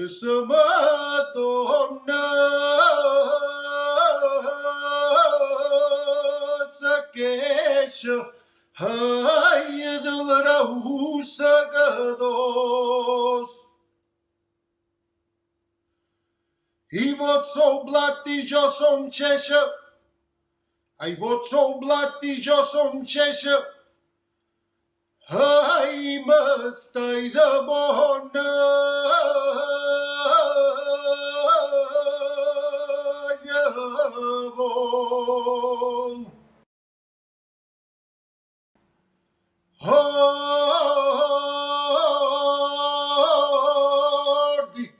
sa Madonna sa queixa, ai, de l'arrossegadors. I vot sou blat i jo som xeixa, ai, vot sou blat i jo som xeixa, ai, m'estai de bona llavor. Ordi,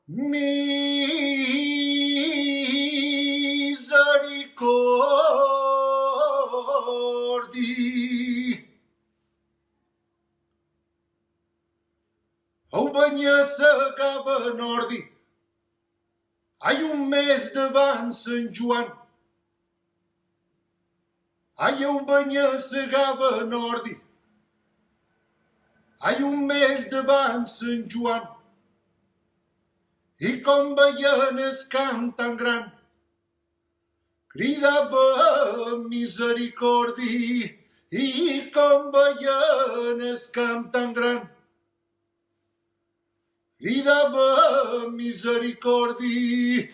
misericordi. Au banyar s'acaba en ordi, ai, un mes davant Sant Joan. Ai, au banyar s'acaba en ordi, ai, un mes davant Sant Joan. I com veien el camp tan gran, cridava misericordi. I com veien el camp tan gran, cridava misericordi.